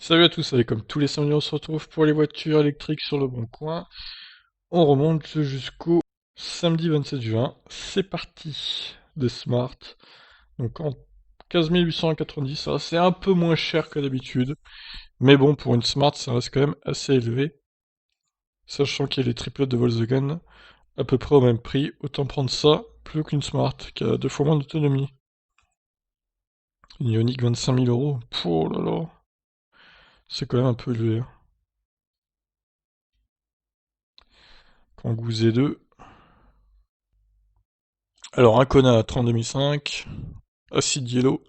Salut à tous, allez, comme tous les samedis, on se retrouve pour les voitures électriques sur le bon coin. On remonte jusqu'au samedi 27 juin. C'est parti de Smart. Donc en 15 890, ça c'est un peu moins cher que d'habitude. Mais bon, pour une Smart, ça reste quand même assez élevé. Sachant qu'il y a les triplettes de Volkswagen à peu près au même prix, autant prendre ça plutôt qu'une Smart qui a 2 fois moins d'autonomie. Une Ioniq 25 000 euros. Oh là là, c'est quand même un peu élevé, hein. Kangoo Z2. Alors, un Kona 32 500, Acid Yellow.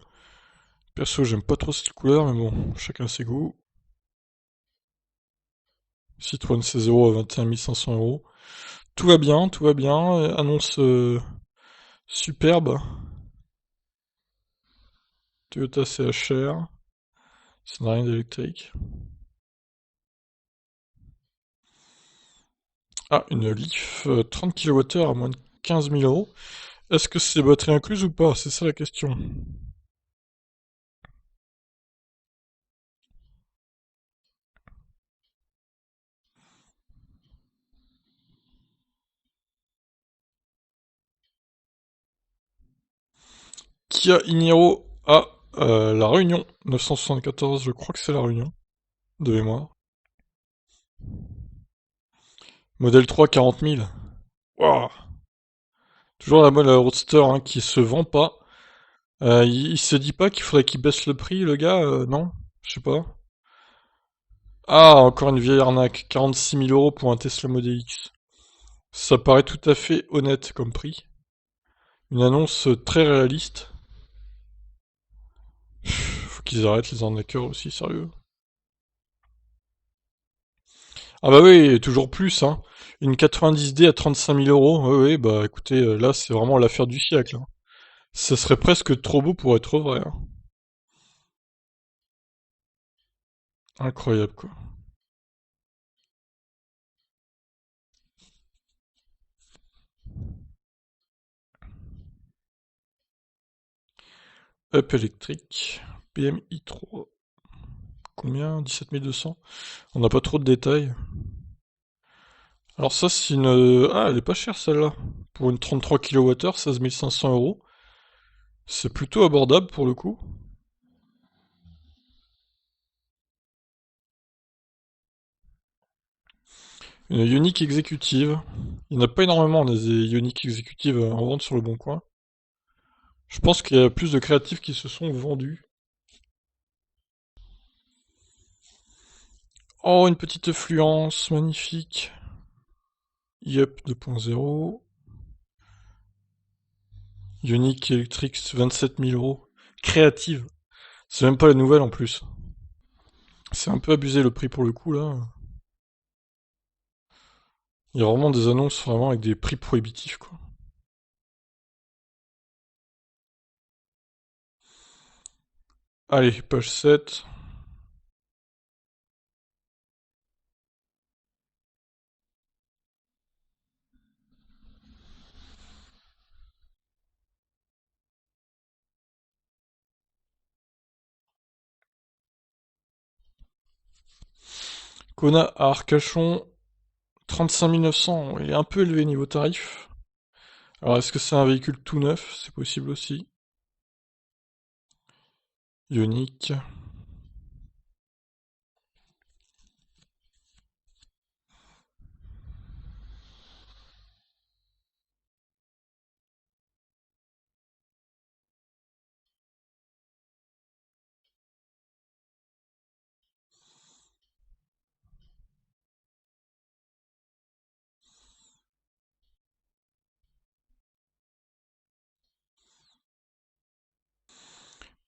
Perso, j'aime pas trop cette couleur, mais bon, chacun ses goûts. Citroën C0 à 21 500 euros. Tout va bien, tout va bien. Annonce superbe. Toyota CHR. Ça n'a rien d'électrique. Ah, une Leaf 30 kWh à moins de 15 000 euros. Est-ce que c'est batterie incluse ou pas? C'est ça la question. Kia Iniro à La Réunion. 974, je crois que c'est La Réunion, de mémoire. Modèle 3, 40 000. Waouh. Toujours la mode la Roadster hein, qui se vend pas. Il se dit pas qu'il faudrait qu'il baisse le prix, le gars, non? Je sais pas. Ah, encore une vieille arnaque. 46 000 euros pour un Tesla Model X. Ça paraît tout à fait honnête comme prix. Une annonce très réaliste. Faut qu'ils arrêtent les arnaqueurs aussi, sérieux. Ah bah oui, toujours plus, hein. Une 90D à 35 000 euros. Oui, oui, bah écoutez, là c'est vraiment l'affaire du siècle, hein. Ça serait presque trop beau pour être vrai, hein. Incroyable, quoi. Up électrique. PMI 3. Combien? 17 200. On n'a pas trop de détails. Alors ça, c'est une... Ah, elle est pas chère celle-là. Pour une 33 kWh, 16 500 euros. C'est plutôt abordable pour le coup. Une Ioniq exécutive. Il n'y en a pas énormément des Ioniq exécutives en vente sur le bon coin. Je pense qu'il y a plus de créatifs qui se sont vendus. Oh, une petite fluence, magnifique. Yep 2.0. Ioniq Electric 27 000 euros. Créative. C'est même pas la nouvelle en plus. C'est un peu abusé le prix pour le coup là. Il y a vraiment des annonces vraiment avec des prix prohibitifs quoi. Allez, page 7. Kona à Arcachon, 35 900. Il est un peu élevé niveau tarif. Alors est-ce que c'est un véhicule tout neuf? C'est possible aussi. Ioniq.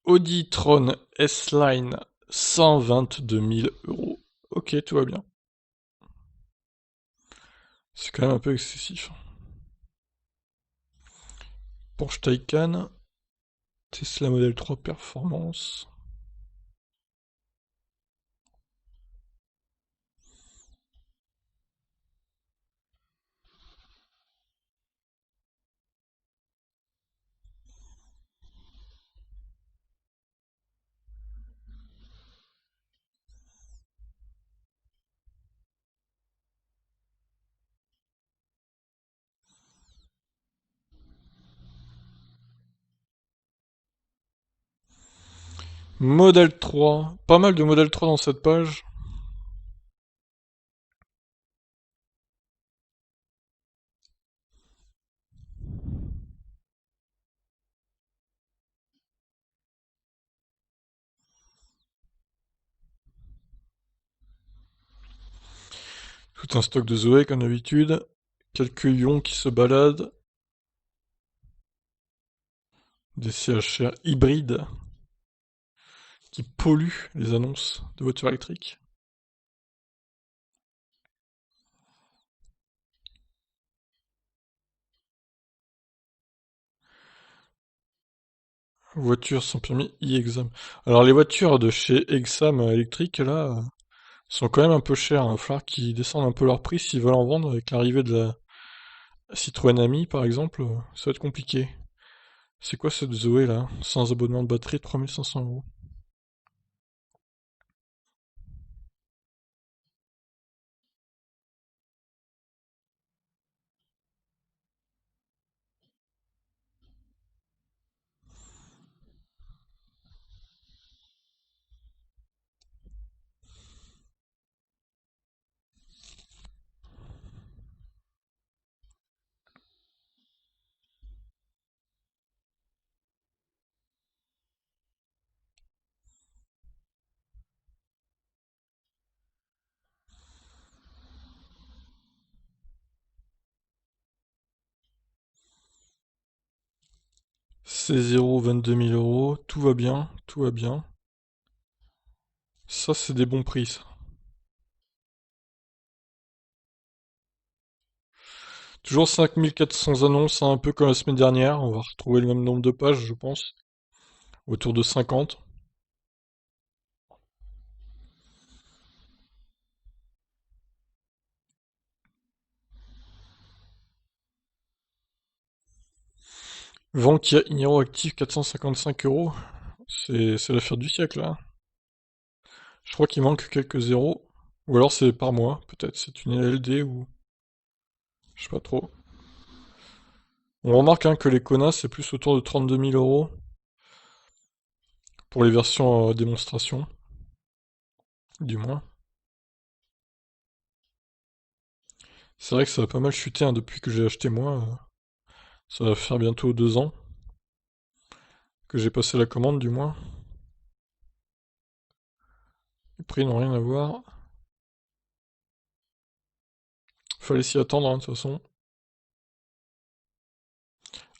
Audi Tron S-Line, 122 000 euros. Ok, tout va bien. C'est quand même un peu excessif. Porsche Taycan, Tesla Model 3 Performance. Modèle 3. Pas mal de modèle 3 dans cette page. Tout un stock de Zoé comme d'habitude. Quelques ions qui se baladent. Des CHR hybrides qui polluent les annonces de voitures électriques. Voitures sans permis e-exam. Alors les voitures de chez Exam électrique là sont quand même un peu chères. Il va falloir qu'ils descendent un peu leur prix s'ils veulent en vendre avec l'arrivée de la Citroën Ami par exemple. Ça va être compliqué. C'est quoi cette Zoé là? Sans abonnement de batterie, 3500 €. C'est 0, 22 000 €. Tout va bien, tout va bien. Ça c'est des bons prix ça. Toujours 5400 annonces, hein, un peu comme la semaine dernière. On va retrouver le même nombre de pages, je pense. Autour de 50. Vent Kia Niro actif 455 €. C'est l'affaire du siècle, là. Je crois qu'il manque quelques zéros. Ou alors c'est par mois, peut-être. C'est une LLD ou... Je sais pas trop. On remarque hein, que les Kona, c'est plus autour de 32 000 € pour les versions démonstration, du moins. C'est vrai que ça a pas mal chuté hein, depuis que j'ai acheté moi. Ça va faire bientôt 2 ans que j'ai passé la commande, du moins. Les prix n'ont rien à voir. Fallait s'y attendre, hein, de toute façon.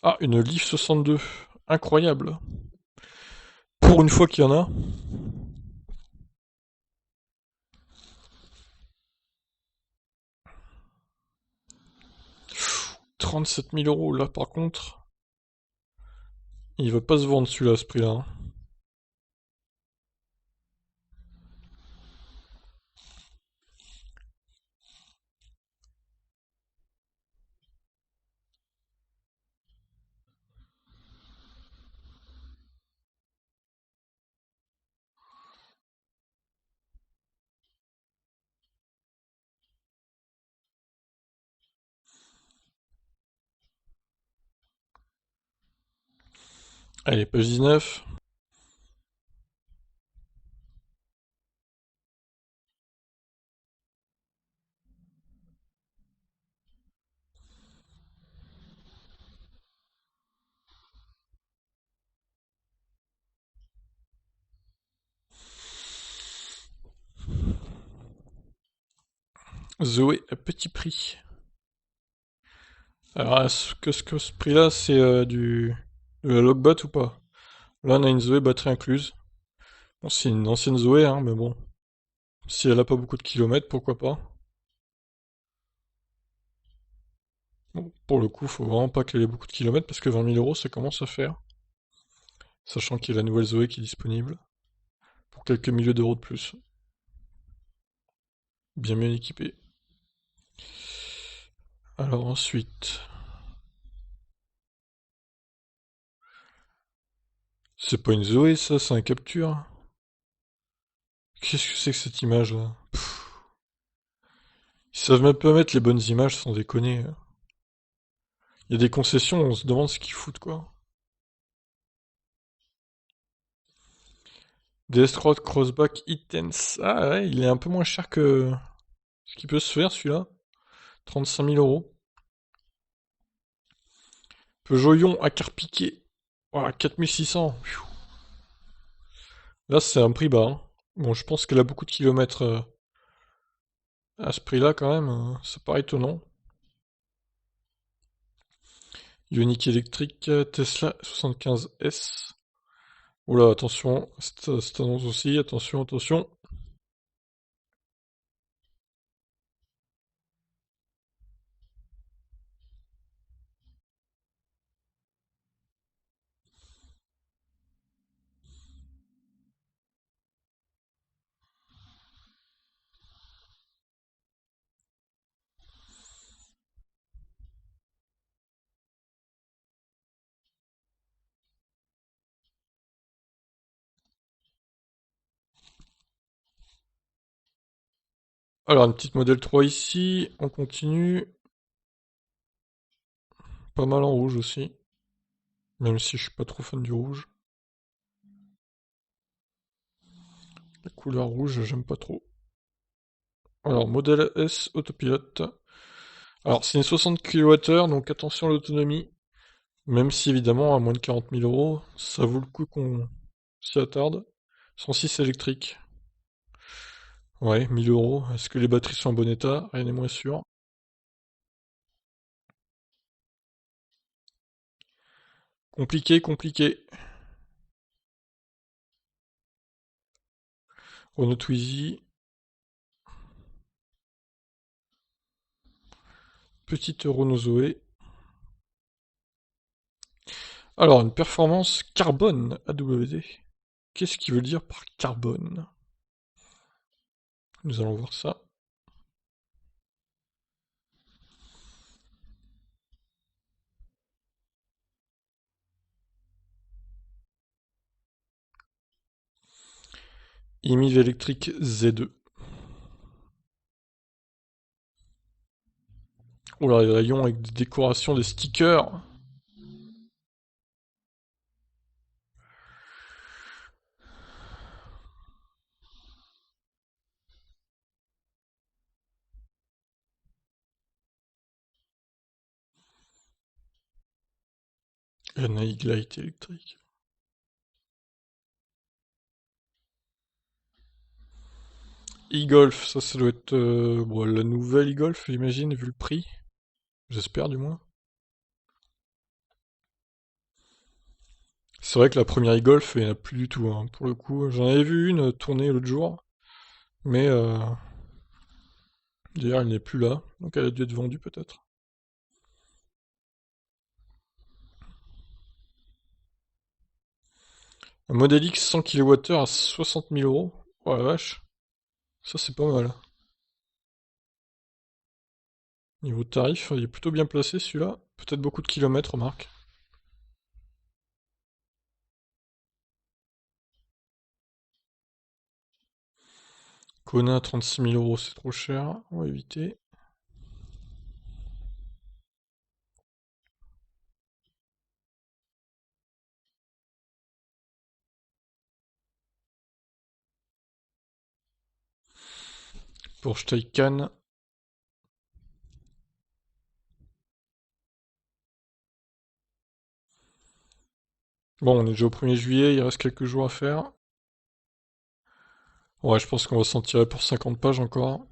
Ah, une Leaf 62. Incroyable. Pour une fois qu'il y en a. 37 000 € là par contre. Il va pas se vendre celui-là à ce prix-là, hein. Allez, page 19. Zoé à petit prix. Alors, est-ce que ce prix-là, c'est de la Logbot ou pas? Là, on a une Zoé batterie incluse. Bon, c'est une ancienne Zoé, hein, mais bon. Si elle a pas beaucoup de kilomètres, pourquoi pas? Bon, pour le coup, faut vraiment pas qu'elle ait beaucoup de kilomètres parce que 20 000 € ça commence à faire. Sachant qu'il y a la nouvelle Zoé qui est disponible. Pour quelques milliers d'euros de plus. Bien mieux équipée. Alors ensuite. C'est pas une Zoé ça, c'est un capture. Qu'est-ce que c'est que cette image là? Ils savent même pas mettre les bonnes images sans déconner. Il y a des concessions, on se demande ce qu'ils foutent quoi. Deathstroke Crossback Intense. Ah ouais, il est un peu moins cher que ce qui peut se faire celui-là. 35 000 euros. Peugeot Ion à car piqué. Voilà, 4600. Pfiou. Là, c'est un prix bas, hein. Bon, je pense qu'elle a beaucoup de kilomètres à ce prix-là quand même. Ça paraît étonnant. Ioniq électrique, Tesla 75S. Oula, attention, cette annonce aussi, attention, attention. Alors, une petite modèle 3 ici, on continue. Pas mal en rouge aussi, même si je suis pas trop fan du rouge. La couleur rouge, j'aime pas trop. Alors, modèle S autopilote. Alors, c'est une 60 kWh, donc attention à l'autonomie. Même si, évidemment, à moins de 40 000 euros, ça vaut le coup qu'on s'y attarde. 106 électrique. Ouais, 1000 euros. Est-ce que les batteries sont en bon état? Rien n'est moins sûr. Compliqué, compliqué. Renault Twizy. Petite Renault Zoé. Alors, une performance carbone AWD. Qu'est-ce qu'il veut dire par carbone? Nous allons voir ça. IMIV électrique Z2. Oula, les rayons avec des décorations, des stickers. Et un Light électrique. E-Golf, ça doit être bon, la nouvelle e-Golf, j'imagine, vu le prix. J'espère du moins. C'est vrai que la première e-Golf, il n'y en a plus du tout, hein, pour le coup. J'en avais vu une tourner l'autre jour, mais d'ailleurs elle n'est plus là, donc elle a dû être vendue peut-être. Un Model X 100 kWh à 60 000 euros. Oh la vache, ça c'est pas mal. Niveau tarif, il est plutôt bien placé celui-là. Peut-être beaucoup de kilomètres, remarque. Kona 36 000 euros, c'est trop cher, on va éviter. Porsche Taycan. Bon, on est déjà au 1er juillet, il reste quelques jours à faire. Ouais, je pense qu'on va s'en tirer pour 50 pages encore.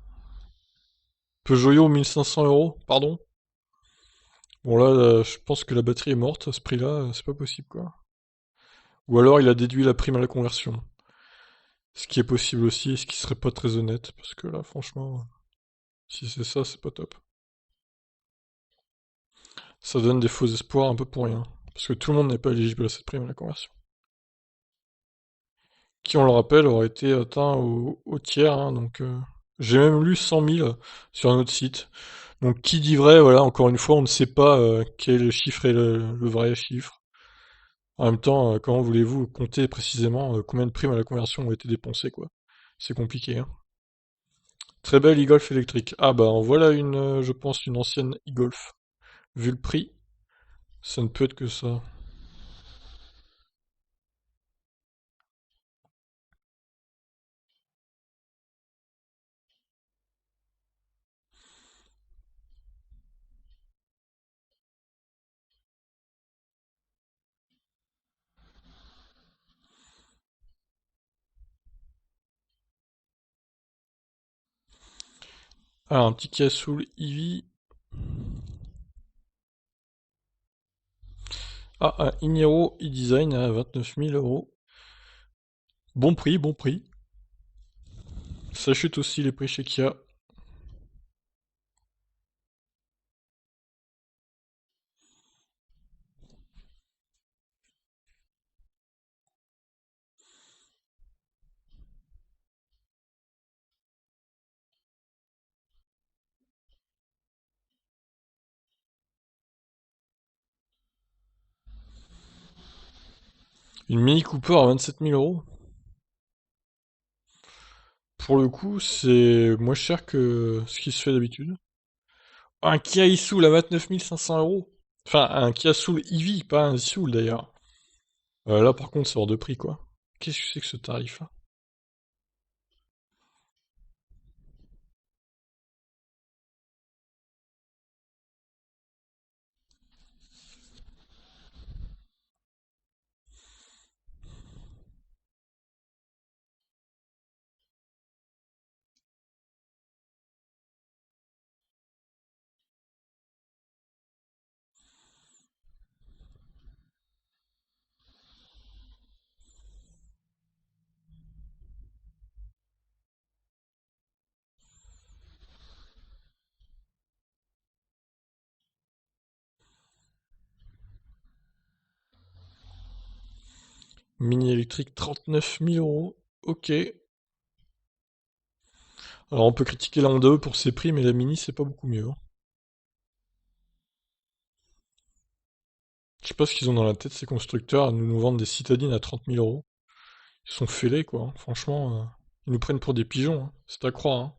Peugeot 1500 euros, pardon. Bon là, je pense que la batterie est morte à ce prix-là, c'est pas possible quoi. Ou alors il a déduit la prime à la conversion. Ce qui est possible aussi, ce qui serait pas très honnête, parce que là, franchement, si c'est ça, c'est pas top. Ça donne des faux espoirs un peu pour rien. Parce que tout le monde n'est pas éligible à cette prime à la conversion. Qui, on le rappelle, aurait été atteint au tiers, hein, donc j'ai même lu 100 000 sur un autre site. Donc qui dit vrai, voilà, encore une fois, on ne sait pas quel chiffre est le vrai chiffre. En même temps, comment voulez-vous compter précisément combien de primes à la conversion ont été dépensées, quoi? C'est compliqué, hein. Très belle e-Golf électrique. Ah bah en voilà une, je pense, une ancienne e-Golf. Vu le prix, ça ne peut être que ça. Alors, un petit Kia Soul EV. Ah, un Inero e-Design à 29 000 euros. Bon prix, bon prix. Ça chute aussi les prix chez Kia. Une Mini Cooper à 27 000 euros. Pour le coup, c'est moins cher que ce qui se fait d'habitude. Un Kia e-Soul à 29 500 euros. Enfin, un Kia Soul EV, pas un Soul d'ailleurs. Là, par contre, c'est hors de prix, quoi. Qu'est-ce que c'est que ce tarif-là? Mini électrique, 39 000 euros. Ok. Alors, on peut critiquer la Honda E pour ses prix, mais la Mini, c'est pas beaucoup mieux, hein. Je sais pas ce qu'ils ont dans la tête, ces constructeurs, à nous vendre des citadines à 30 000 euros. Ils sont fêlés, quoi, hein. Franchement, ils nous prennent pour des pigeons, hein. C'est à croire, hein.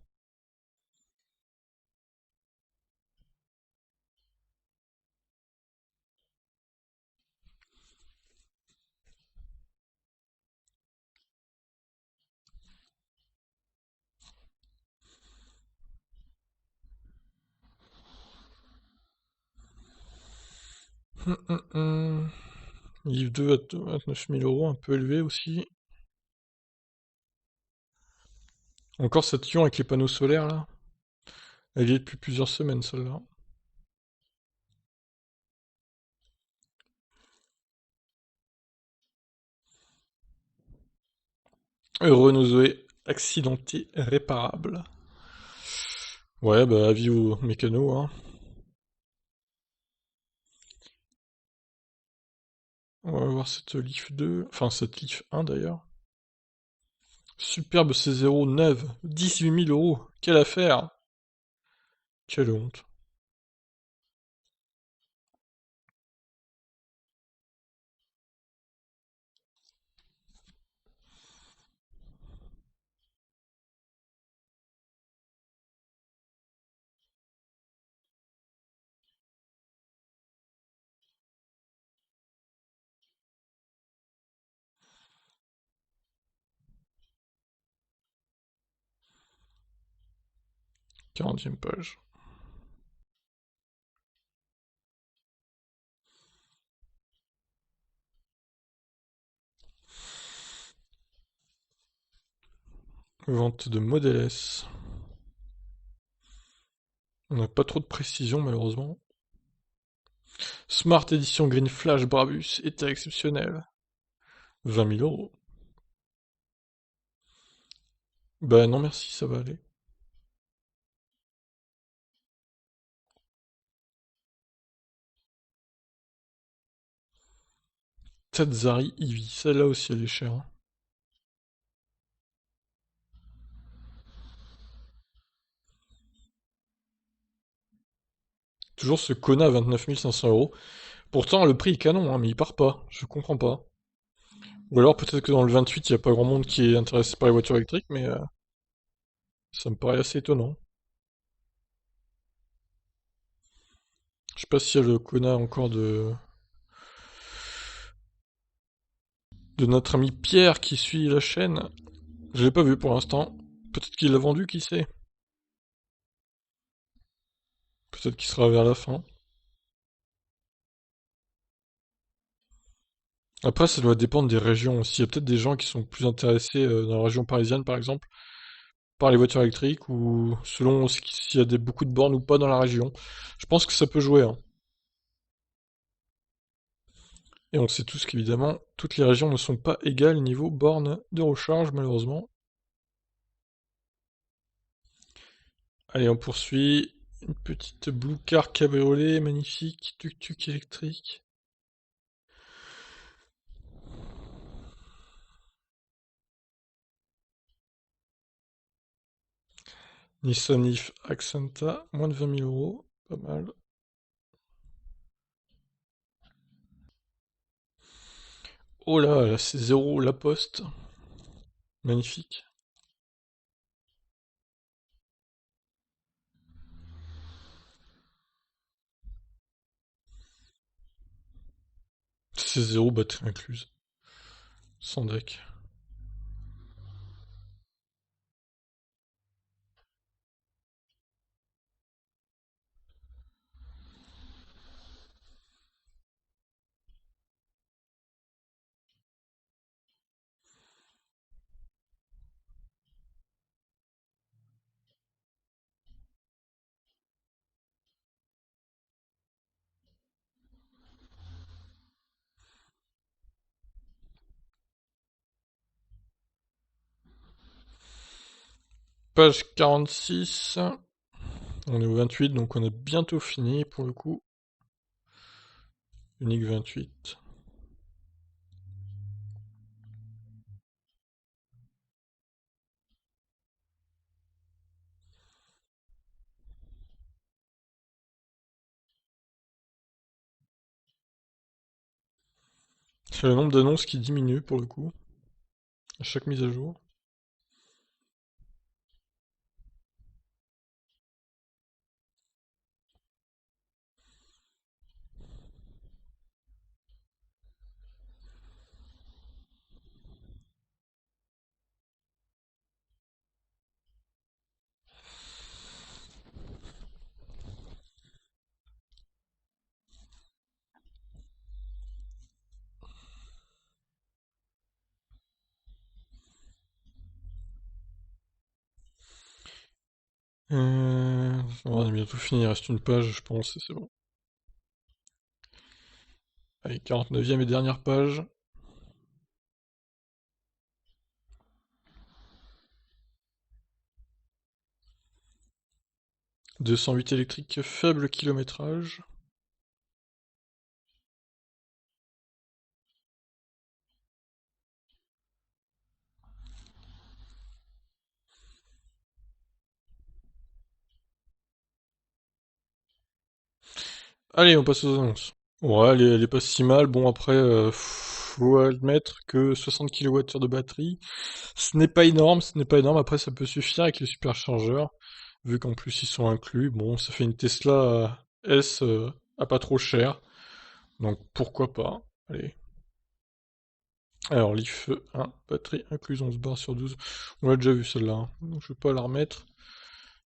Hum. Livre 2 à 29 000 euros, un peu élevé aussi. Encore cette Lyon avec les panneaux solaires, là. Elle y est depuis plusieurs semaines, celle-là. Renault Zoé, accidenté, réparable. Ouais, bah, avis aux mécanos, hein. On va voir cette Leaf 2, enfin cette Leaf 1 d'ailleurs. Superbe C0 neuve, 18 000 euros. Quelle affaire! Quelle honte. 40e page. Vente de Model S. On n'a pas trop de précision malheureusement. Smart Edition Green Flash Brabus, état exceptionnel. 20 000 euros. Bah non merci, ça va aller. Tazari Eevee, celle-là aussi elle est chère, hein. Toujours ce Kona à 29 500 euros. Pourtant le prix est canon, hein, mais il part pas. Je comprends pas. Ou alors peut-être que dans le 28 il n'y a pas grand monde qui est intéressé par les voitures électriques, mais ça me paraît assez étonnant. Je sais pas s'il y a le Kona encore de notre ami Pierre qui suit la chaîne. Je l'ai pas vu pour l'instant. Peut-être qu'il l'a vendu, qui sait. Peut-être qu'il sera vers la fin. Après, ça doit dépendre des régions aussi. Il y a peut-être des gens qui sont plus intéressés dans la région parisienne, par exemple, par les voitures électriques ou selon s'il y a beaucoup de bornes ou pas dans la région. Je pense que ça peut jouer, hein. Et on sait tous qu'évidemment, toutes les régions ne sont pas égales niveau bornes de recharge, malheureusement. Allez, on poursuit. Une petite Blue Car cabriolet, magnifique, tuk-tuk électrique. Nissan Leaf Accenta, moins de 20 000 euros, pas mal. Oh là, c'est zéro La Poste, magnifique. C'est zéro batterie incluse, sans deck. Page 46, on est au 28, donc on a bientôt fini pour le coup. Unique 28. C'est le nombre d'annonces qui diminue pour le coup, à chaque mise à jour. On a bientôt fini, il reste une page, je pense, et c'est bon. Allez, 49e et dernière page. 208 électrique, faible kilométrage. Allez, on passe aux annonces. Ouais, elle est pas si mal. Bon, après, faut admettre que 60 kWh de batterie, ce n'est pas énorme, ce n'est pas énorme. Après, ça peut suffire avec les superchargeurs, vu qu'en plus ils sont inclus. Bon, ça fait une Tesla S à pas trop cher, donc pourquoi pas. Allez. Alors, Leaf 1, batterie incluse 11 barres sur 12. On l'a déjà vu celle-là, hein, donc je vais pas la remettre.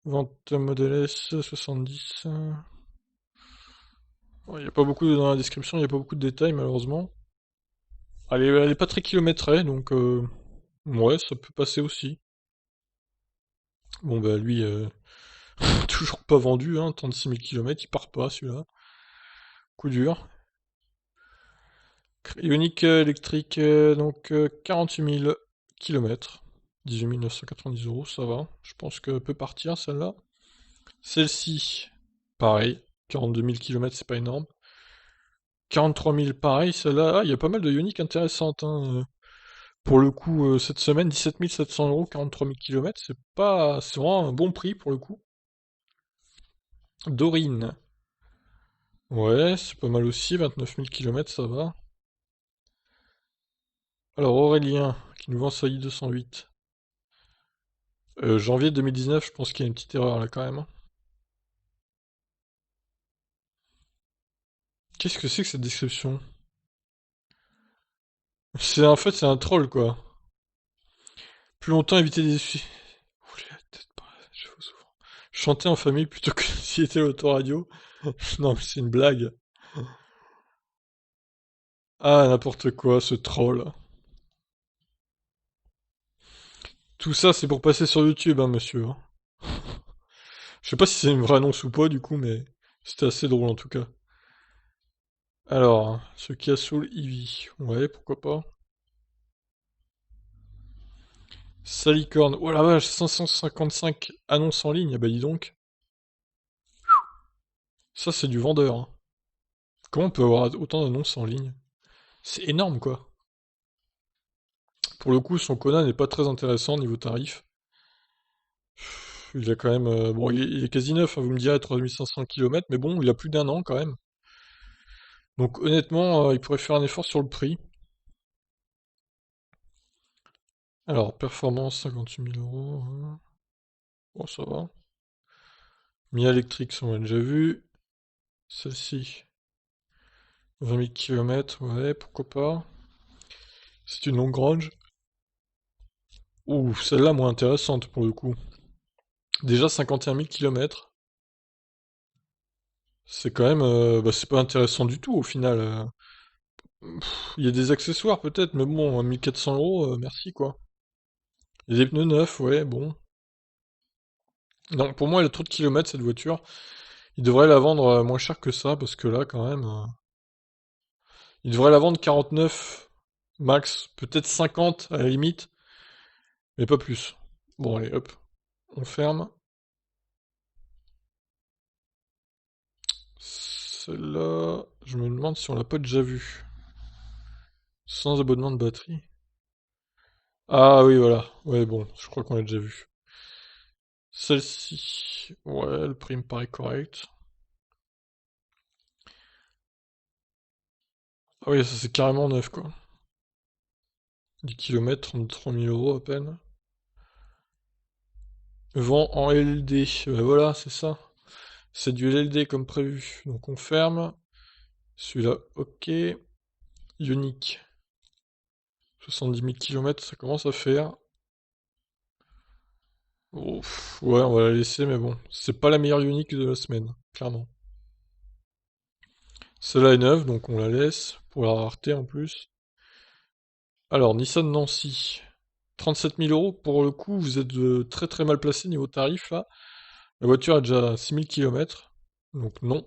Vente Model S 70. Il n'y a pas beaucoup dans la description, il n'y a pas beaucoup de détails malheureusement. Elle est pas très kilométrée, donc ouais, ça peut passer aussi. Bon bah lui, toujours pas vendu, hein, 36 000 km, il part pas celui-là. Coup dur. Ioniq électrique, donc 48 000 km. 18 990 euros, ça va. Je pense qu'elle peut partir celle-là. Celle-ci, pareil. 42 000 km, c'est pas énorme. 43 000, pareil. Celle-là, il y a pas mal de Ioniq intéressantes, hein. Pour le coup, cette semaine, 17 700 euros, 43 000 km, c'est vraiment un bon prix pour le coup. Dorine, ouais, c'est pas mal aussi, 29 000 km, ça va. Alors Aurélien, qui nous vend sa i208. Janvier 2019, je pense qu'il y a une petite erreur là quand même, hein. Qu'est-ce que c'est que cette description? En fait, c'est un troll quoi. Plus longtemps éviter des essuie. Oula, peut-être pas, je fais souvent. Chanter en famille plutôt que s'il était l'autoradio. Non, mais c'est une blague. Ah, n'importe quoi, ce troll. Tout ça, c'est pour passer sur YouTube, hein, monsieur, hein. Je sais pas si c'est une vraie annonce ou pas, du coup, mais c'était assez drôle en tout cas. Alors, ce Kia Soul EV. Ouais, pourquoi pas. Salicorne. Oh la vache, 555 annonces en ligne. Ah bah dis donc. Ça, c'est du vendeur, hein. Comment on peut avoir autant d'annonces en ligne? C'est énorme, quoi. Pour le coup, son Kona n'est pas très intéressant niveau tarif. Il a quand même. Bon, il est quasi neuf, hein, vous me direz, 3500 km, mais bon, il a plus d'un an quand même. Donc honnêtement, il pourrait faire un effort sur le prix. Alors, performance, 58 000 euros, hein. Bon, ça va. Mi électrique, ça on l'a déjà vu. Celle-ci, 20 000 km, ouais, pourquoi pas. C'est une longue range. Ouh, celle-là, moins intéressante pour le coup. Déjà 51 000 km. C'est quand même. Bah, c'est pas intéressant du tout au final. Il y a des accessoires peut-être, mais bon, 1400 euros, merci quoi. Il y a des pneus neufs, ouais, bon. Non, pour moi, elle a trop de kilomètres cette voiture. Il devrait la vendre moins cher que ça, parce que là, quand même. Il devrait la vendre 49 max, peut-être 50 à la limite, mais pas plus. Bon, allez, hop, on ferme. Celle-là, je me demande si on l'a pas déjà vue. Sans abonnement de batterie. Ah oui, voilà. Ouais, bon, je crois qu'on l'a déjà vue. Celle-ci, ouais, le prix me paraît correct. Ah oui, ça c'est carrément neuf, quoi. 10 km, 33 000 euros à peine. Vent en LLD, voilà, c'est ça. C'est du LLD comme prévu. Donc on ferme. Celui-là, ok. Ioniq. 70 000 km, ça commence à faire. Ouf, ouais, on va la laisser, mais bon. C'est pas la meilleure Ioniq de la semaine, clairement. Celle-là est neuve, donc on la laisse. Pour la rareté en plus. Alors, Nissan Nancy. 37 000 euros, pour le coup, vous êtes très très mal placé niveau tarif là. La voiture a déjà 6 000 km, donc non.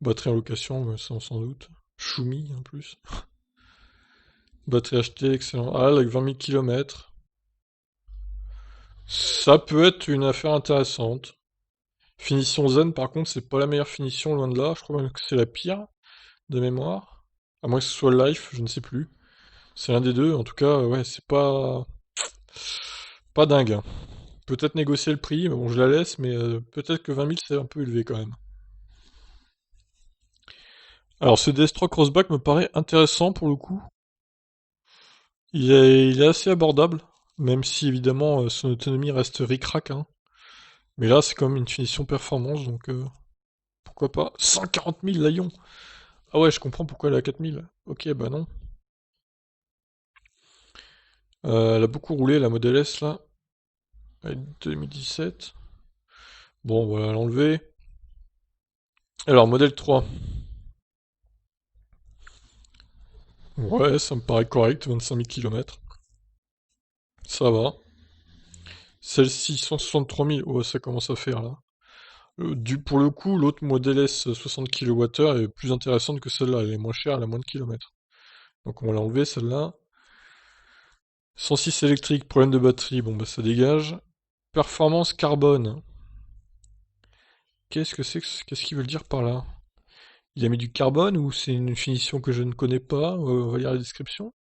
Batterie en location, mais ça, sans doute. Choumi en plus. Batterie achetée, excellent. Ah, avec 20 000 km. Ça peut être une affaire intéressante. Finition zen, par contre, c'est pas la meilleure finition, loin de là. Je crois même que c'est la pire, de mémoire. À moins que ce soit le life, je ne sais plus. C'est l'un des deux, en tout cas, ouais, c'est pas. Pas dingue, hein. Peut-être négocier le prix, mais bon, je la laisse, mais peut-être que 20 000 c'est un peu élevé quand même. Alors, ce DS3 Crossback me paraît intéressant pour le coup. Il est assez abordable, même si évidemment son autonomie reste ric-rac, hein. Mais là, c'est quand même une finition performance, donc pourquoi pas. 140 000 Lion! Ah ouais, je comprends pourquoi elle est à 4 000. Ok, bah non. Elle a beaucoup roulé, la Model S là. Elle est 2017. Bon, on va l'enlever. Alors, Model 3. Ouais, ça me paraît correct, 25 000 km. Ça va. Celle-ci, 163 000. Ouais, ça commence à faire là. Pour le coup, l'autre Model S 60 kWh est plus intéressante que celle-là. Elle est moins chère, elle a moins de kilomètres. Donc on va l'enlever celle-là. 106 électrique, problème de batterie, bon bah ça dégage. Performance carbone. Qu'est-ce que c'est qu'est-ce qu'ils veulent dire par là? Il a mis du carbone ou c'est une finition que je ne connais pas? On va lire la description.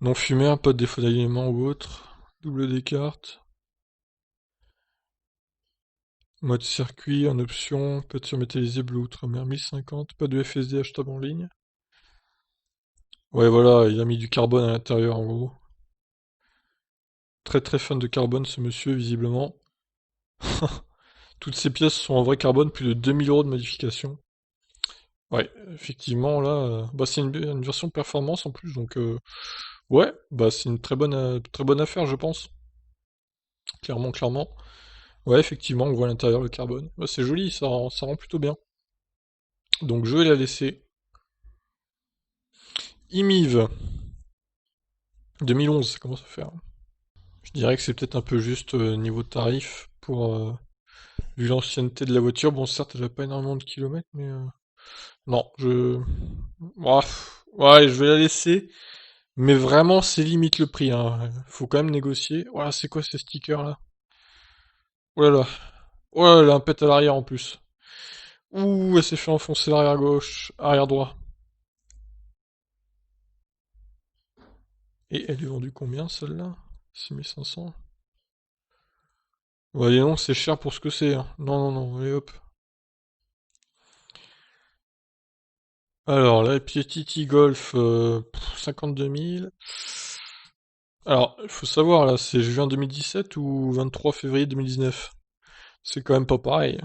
Non fumé, pas de défaut d'alignement ou autre. Double descartes. Mode circuit en option, peinture métallisée bleu outre-mer 1050, pas de FSD achetable en ligne. Ouais voilà, il a mis du carbone à l'intérieur en gros. Très très fan de carbone ce monsieur visiblement. Toutes ces pièces sont en vrai carbone, plus de 2000 euros de modification. Ouais, effectivement, là, bah, c'est une version performance en plus, donc ouais, bah c'est une très bonne affaire, je pense. Clairement, clairement. Ouais, effectivement, on voit à l'intérieur le carbone. Bah, c'est joli, ça rend plutôt bien. Donc je vais la laisser. IMIV 2011, ça commence à faire. Je dirais que c'est peut-être un peu juste niveau tarif pour vu l'ancienneté de la voiture. Bon, certes, elle a pas énormément de kilomètres, mais non, ouais, je vais la laisser. Mais vraiment, c'est limite le prix, hein. Faut quand même négocier. Voilà, c'est quoi ces stickers là? Oh là là. Oh là là, un pète à l'arrière en plus. Ouh, elle s'est fait enfoncer l'arrière gauche, arrière droit. Et elle est vendue combien celle-là? 6500. Ouais, dis donc, c'est cher pour ce que c'est, hein. Non, non, non, allez hop. Alors, la Pietiti Golf, 52 000. Alors, il faut savoir, là, c'est juin 2017 ou 23 février 2019? C'est quand même pas pareil.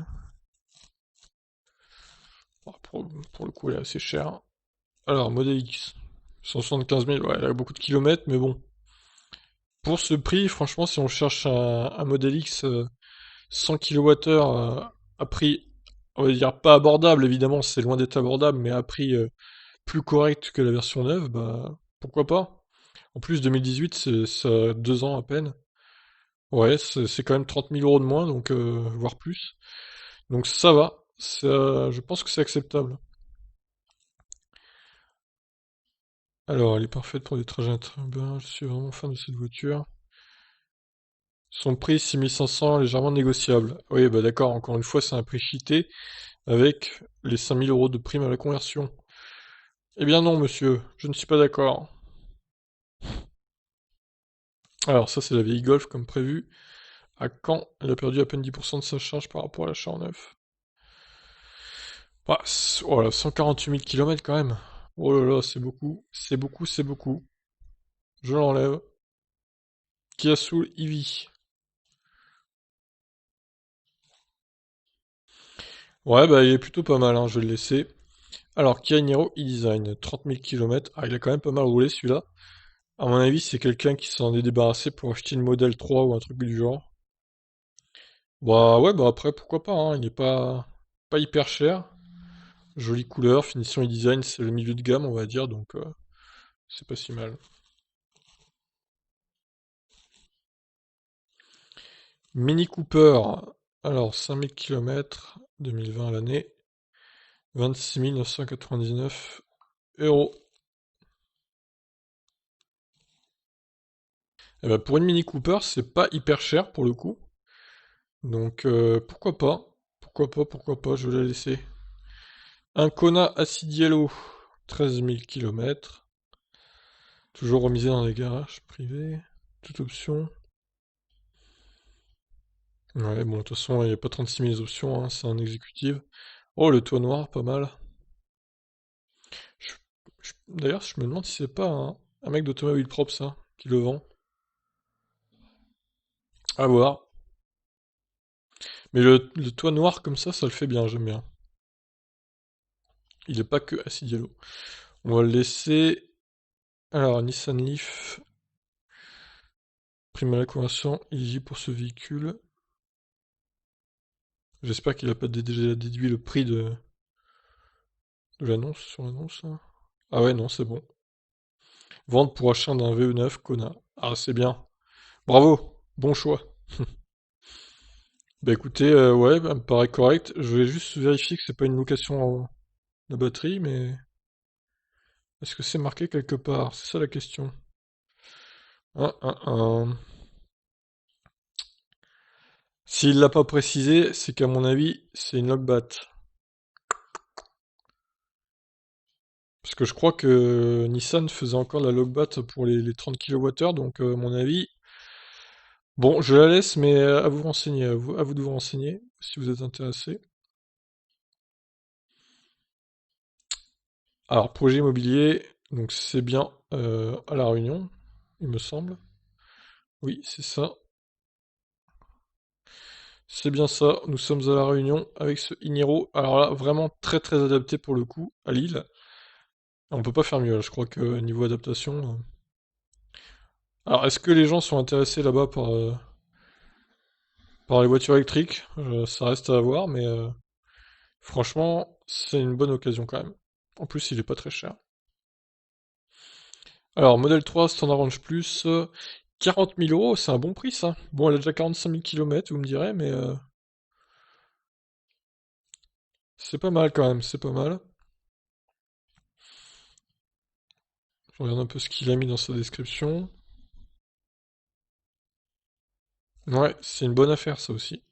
Bon, pour le coup, elle est assez chère. Alors, Model X, 175 000, ouais, elle a beaucoup de kilomètres, mais bon. Pour ce prix, franchement, si on cherche un Model X 100 kWh à prix, on va dire pas abordable, évidemment, c'est loin d'être abordable, mais à prix plus correct que la version neuve, bah pourquoi pas? En plus, 2018, c'est ça a 2 ans à peine. Ouais, c'est quand même 30 000 € de moins, donc voire plus. Donc ça va, je pense que c'est acceptable. Alors, elle est parfaite pour des trajets interurbains, je suis vraiment fan de cette voiture. Son prix 6500, légèrement négociable. Oui, bah d'accord, encore une fois, c'est un prix cheaté avec les 5 000 € de prime à la conversion. Eh bien non, monsieur, je ne suis pas d'accord. Alors ça, c'est la vieille Golf comme prévu. À Caen, elle a perdu à peine 10% de sa charge par rapport à l'achat en neuf. Ah, voilà, 148 000 km quand même. Oh là là, c'est beaucoup, c'est beaucoup, c'est beaucoup. Je l'enlève. Kia Soul EV. Ouais, bah il est plutôt pas mal, hein, je vais le laisser. Alors, Kia Niro e-Design, 30 000 km. Ah, il a quand même pas mal roulé celui-là. À mon avis, c'est quelqu'un qui s'en est débarrassé pour acheter une modèle 3 ou un truc du genre. Bah ouais, bah après, pourquoi pas, hein, il est pas hyper cher. Jolie couleur, finition et design, c'est le milieu de gamme, on va dire, donc c'est pas si mal. Mini Cooper, alors 5000 km, 2020 à l'année, 26 999 euros. Et ben pour une Mini Cooper, c'est pas hyper cher pour le coup, donc pourquoi pas, pourquoi pas, pourquoi pas, je vais la laisser. Un Kona Acid Yellow, 13 000 km, toujours remisé dans les garages privés, toute option. Ouais, bon, de toute façon, il n'y a pas 36 000 options, hein, c'est un exécutif. Oh, le toit noir, pas mal. Je- D'ailleurs, je me demande si c'est pas un mec d'Automobile Propre, ça, qui le vend. À voir. Mais le toit noir comme ça le fait bien, j'aime bien. Il est pas que acide yellow. On va le laisser. Alors, Nissan Leaf, prime à la conversion, easy pour ce véhicule. J'espère qu'il a pas déjà déduit le prix de l'annonce sur l'annonce, là. Ah ouais, non, c'est bon. Vente pour achat d'un VE9 Kona. Ah, c'est bien. Bravo, bon choix. Bah écoutez, ouais, bah, me paraît correct. Je vais juste vérifier que c'est pas une location de batterie, mais est-ce que c'est marqué quelque part? C'est ça la question. Un. S'il l'a pas précisé, c'est qu'à mon avis, c'est une Logbat. Parce que je crois que Nissan faisait encore la Logbat pour les 30 kWh, donc à mon avis. Bon, je la laisse, mais à vous renseigner, à vous de vous renseigner, si vous êtes intéressé. Alors, projet immobilier, donc c'est bien à La Réunion, il me semble. Oui, c'est ça. C'est bien ça, nous sommes à La Réunion avec ce Iniro. Alors là, vraiment très très adapté pour le coup, à Lille. On peut pas faire mieux, là, je crois que niveau adaptation. Alors, est-ce que les gens sont intéressés là-bas par les voitures électriques? Ça reste à voir, mais franchement, c'est une bonne occasion quand même. En plus, il est pas très cher. Alors, modèle 3, Standard Range Plus, 40 000 euros, c'est un bon prix ça. Bon, elle a déjà 45 000 km, vous me direz, mais c'est pas mal quand même, c'est pas mal. Je regarde un peu ce qu'il a mis dans sa description. Ouais, c'est une bonne affaire ça aussi.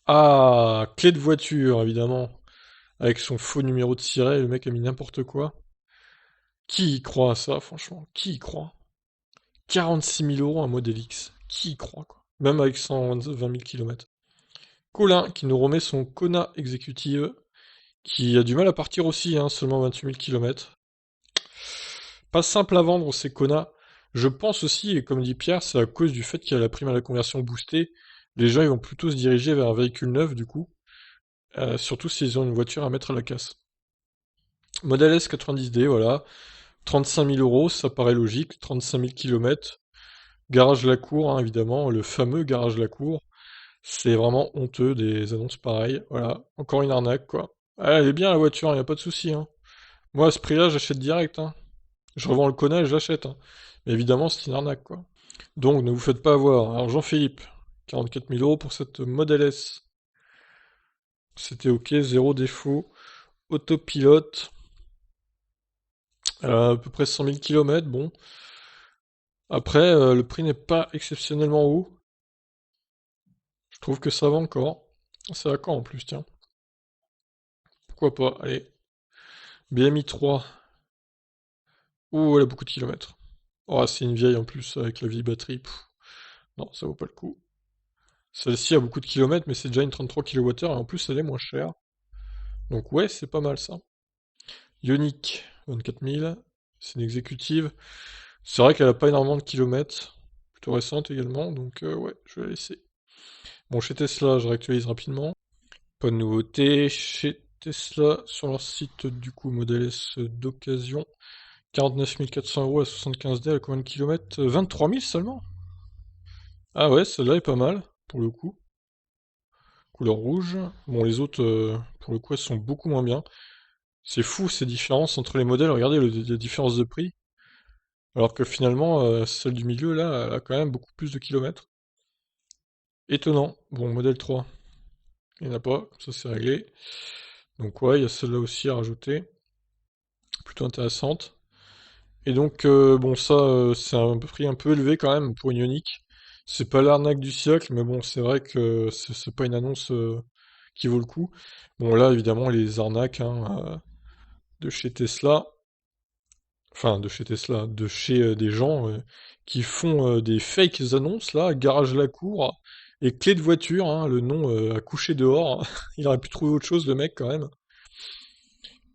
Ah, clé de voiture, évidemment. Avec son faux numéro de siret, le mec a mis n'importe quoi. Qui y croit à ça, franchement? Qui y croit? 46 000 euros un modèle X. Qui y croit, quoi? Même avec 120 000 km. Colin, qui nous remet son Kona exécutive, qui a du mal à partir aussi, hein, seulement 28 000 km. Pas simple à vendre ces Kona. Je pense aussi, et comme dit Pierre, c'est à cause du fait qu'il y a la prime à la conversion boostée. Les gens ils vont plutôt se diriger vers un véhicule neuf du coup, surtout s'ils ont une voiture à mettre à la casse. Model S 90D, voilà. 35 000 euros, ça paraît logique. 35 000 km. Garage Lacour, hein, évidemment, le fameux garage Lacour. C'est vraiment honteux des annonces pareilles. Voilà, encore une arnaque, quoi. Ah, elle est bien la voiture, y a pas de souci, hein. Moi, à ce prix-là, j'achète direct, hein. Je revends le Kona et je l'achète, hein. Mais évidemment, c'est une arnaque, quoi. Donc, ne vous faites pas avoir. Alors, Jean-Philippe, 44 000 euros pour cette Model S. C'était ok, zéro défaut. Autopilote, à peu près 100 000 km, bon. Après, le prix n'est pas exceptionnellement haut. Je trouve que ça va encore. C'est à quand en plus, tiens. Pourquoi pas, allez. BMI 3. Ouh, elle a beaucoup de kilomètres. Oh, c'est une vieille en plus, avec la vieille batterie. Pff, non, ça vaut pas le coup. Celle-ci a beaucoup de kilomètres, mais c'est déjà une 33 kWh et en plus elle est moins chère. Donc ouais, c'est pas mal ça. Ioniq, 24 000. C'est une exécutive. C'est vrai qu'elle a pas énormément de kilomètres. Plutôt récente également, donc ouais, je vais la laisser. Bon, chez Tesla, je réactualise rapidement. Pas de nouveauté. Chez Tesla, sur leur site, du coup, Model S d'occasion. 49 400 euros à 75D, à combien de kilomètres? 23 000 seulement? Ah ouais, celle-là est pas mal, pour le coup. Couleur rouge. Bon, les autres, pour le coup, elles sont beaucoup moins bien. C'est fou ces différences entre les modèles. Regardez la différence de prix. Alors que finalement, celle du milieu, là, elle a quand même beaucoup plus de kilomètres. Étonnant. Bon, modèle 3. Il n'y en a pas, ça c'est réglé. Donc ouais, il y a celle-là aussi à rajouter. Plutôt intéressante. Et donc, bon, ça, c'est un prix un peu élevé quand même pour une Ioniq. C'est pas l'arnaque du siècle, mais bon, c'est vrai que c'est pas une annonce qui vaut le coup. Bon, là, évidemment, les arnaques hein, de chez Tesla, enfin, de chez Tesla, de chez des gens qui font des fakes annonces, là, garage Lacour et clé de voiture, hein, le nom à coucher dehors. Il aurait pu trouver autre chose, le mec, quand même.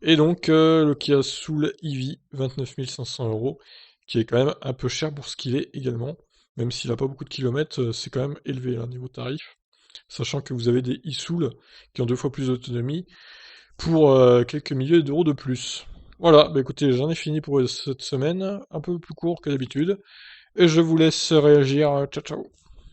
Et donc, le Kia Soul EV, 29 500 euros, qui est quand même un peu cher pour ce qu'il est également. Même s'il n'a pas beaucoup de kilomètres, c'est quand même élevé là, niveau tarif. Sachant que vous avez des e-Soul qui ont 2 fois plus d'autonomie pour quelques milliers d'euros de plus. Voilà, bah écoutez, j'en ai fini pour cette semaine, un peu plus court que d'habitude. Et je vous laisse réagir. Ciao, ciao.